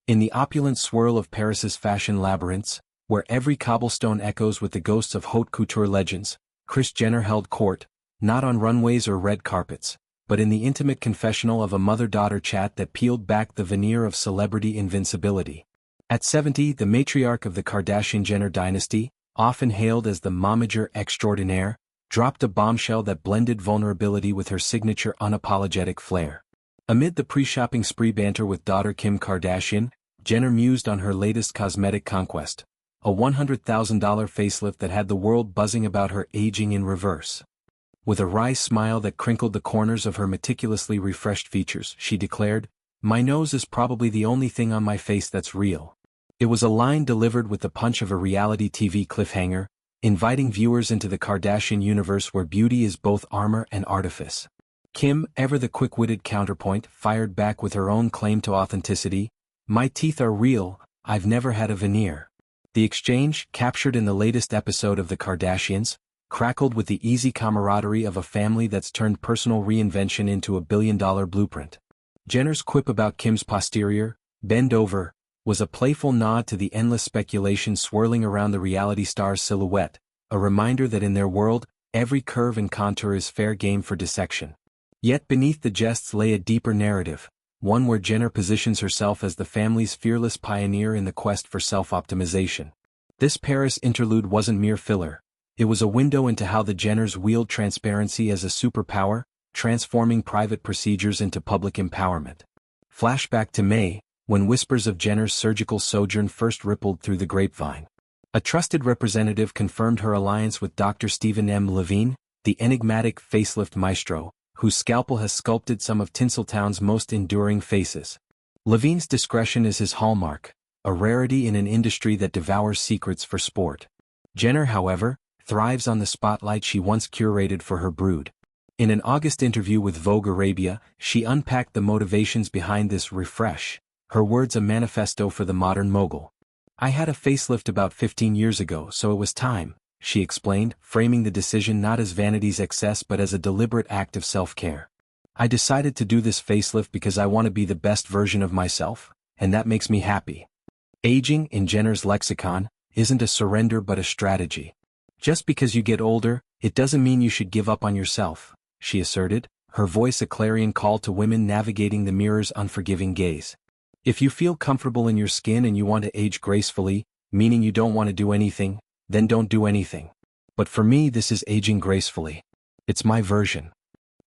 In the opulent swirl of Paris's fashion labyrinths, where every cobblestone echoes with the ghosts of haute couture legends, Kris Jenner held court, not on runways or red carpets, but in the intimate confessional of a mother-daughter chat that peeled back the veneer of celebrity invincibility. At 70, the matriarch of the Kardashian-Jenner dynasty, often hailed as the momager extraordinaire, dropped a bombshell that blended vulnerability with her signature unapologetic flair. Amid the pre-shopping spree banter with daughter Kim Kardashian, Jenner mused on her latest cosmetic conquest, a $100,000 facelift that had the world buzzing about her aging in reverse. With a wry smile that crinkled the corners of her meticulously refreshed features, she declared, "My nose is probably the only thing on my face that's real." It was a line delivered with the punch of a reality TV cliffhanger, inviting viewers into the Kardashian universe where beauty is both armor and artifice. Kim, ever the quick-witted counterpoint, fired back with her own claim to authenticity, "My teeth are real, I've never had a veneer." The exchange, captured in the latest episode of The Kardashians, crackled with the easy camaraderie of a family that's turned personal reinvention into a billion-dollar blueprint. Jenner's quip about Kim's posterior, bend over, was a playful nod to the endless speculation swirling around the reality star's silhouette, a reminder that in their world, every curve and contour is fair game for dissection. Yet beneath the jests lay a deeper narrative, one where Jenner positions herself as the family's fearless pioneer in the quest for self-optimization. This Paris interlude wasn't mere filler. It was a window into how the Jenners wield transparency as a superpower, transforming private procedures into public empowerment. Flashback to May, when whispers of Jenner's surgical sojourn first rippled through the grapevine. A trusted representative confirmed her alliance with Dr. Steven Levine, the enigmatic facelift maestro, whose scalpel has sculpted some of Tinseltown's most enduring faces. Levine's discretion is his hallmark, a rarity in an industry that devours secrets for sport. Jenner, however, thrives on the spotlight she once curated for her brood. In an August interview with Vogue Arabia, she unpacked the motivations behind this refresh, her words a manifesto for the modern mogul. "I had a facelift about 15 years ago, so it was time," she explained, framing the decision not as vanity's excess but as a deliberate act of self-care. "I decided to do this facelift because I want to be the best version of myself, and that makes me happy." Aging, in Jenner's lexicon, isn't a surrender but a strategy. "Just because you get older, it doesn't mean you should give up on yourself," she asserted, her voice a clarion call to women navigating the mirror's unforgiving gaze. "If you feel comfortable in your skin and you want to age gracefully, meaning you don't want to do anything, then don't do anything. But for me, this is aging gracefully. It's my version."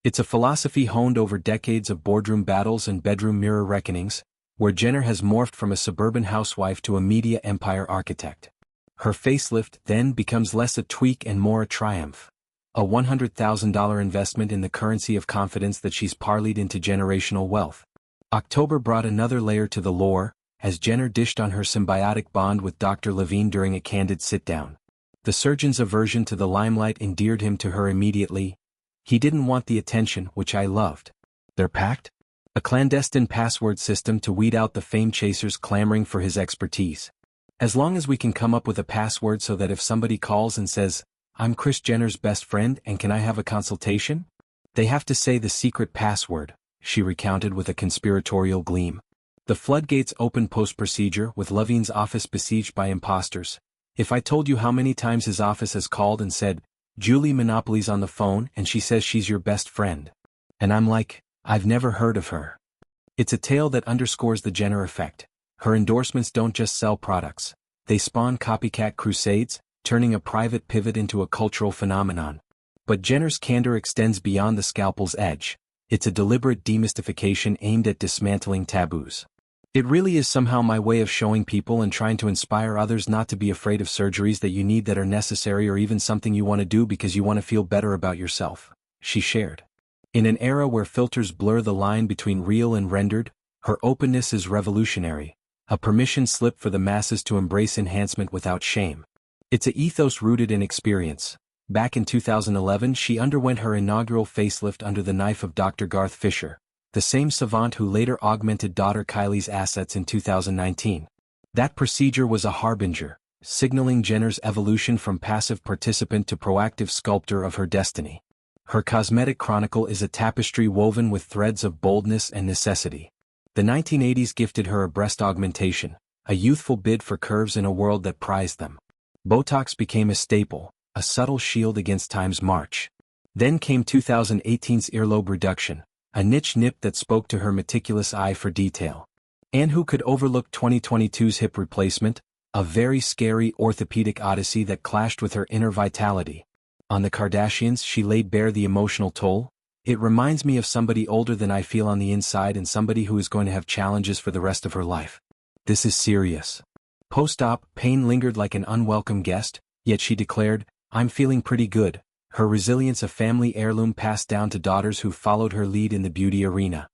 It's a philosophy honed over decades of boardroom battles and bedroom mirror reckonings, where Jenner has morphed from a suburban housewife to a media empire architect. Her facelift then becomes less a tweak and more a triumph. A $100,000 investment in the currency of confidence that she's parlayed into generational wealth. October brought another layer to the lore, as Jenner dished on her symbiotic bond with Dr. Levine during a candid sit-down. The surgeon's aversion to the limelight endeared him to her immediately. "He didn't want the attention, which I loved." Their pact? A clandestine password system to weed out the fame chasers clamoring for his expertise. "As long as we can come up with a password so that if somebody calls and says, 'I'm Kris Jenner's best friend and can I have a consultation?' they have to say the secret password," she recounted with a conspiratorial gleam. The floodgates opened post-procedure, with Levine's office besieged by imposters. "If I told you how many times his office has called and said, 'Julie Monopoly's on the phone and she says she's your best friend.' And I'm like, I've never heard of her." It's a tale that underscores the Jenner effect. Her endorsements don't just sell products. They spawn copycat crusades, turning a private pivot into a cultural phenomenon. But Jenner's candor extends beyond the scalpel's edge. It's a deliberate demystification aimed at dismantling taboos. "It really is somehow my way of showing people and trying to inspire others not to be afraid of surgeries that you need that are necessary or even something you want to do because you want to feel better about yourself," she shared. In an era where filters blur the line between real and rendered, her openness is revolutionary, a permission slip for the masses to embrace enhancement without shame. It's an ethos rooted in experience. Back in 2011, she underwent her inaugural facelift under the knife of Dr. Garth Fisher, the same savant who later augmented daughter Kylie's assets in 2019. That procedure was a harbinger, signaling Jenner's evolution from passive participant to proactive sculptor of her destiny. Her cosmetic chronicle is a tapestry woven with threads of boldness and necessity. The 1980s gifted her a breast augmentation, a youthful bid for curves in a world that prized them. Botox became a staple, a subtle shield against time's march. Then came 2018's earlobe reduction, a niche nip that spoke to her meticulous eye for detail. And who could overlook 2022's hip replacement, a very scary orthopedic odyssey that clashed with her inner vitality. On the Kardashians, she laid bare the emotional toll. It reminds me of somebody older than I feel on the inside and somebody who is going to have challenges for the rest of her life. This is serious. Post-op, pain lingered like an unwelcome guest, yet she declared, "I'm feeling pretty good," her resilience a family heirloom passed down to daughters who followed her lead in the beauty arena.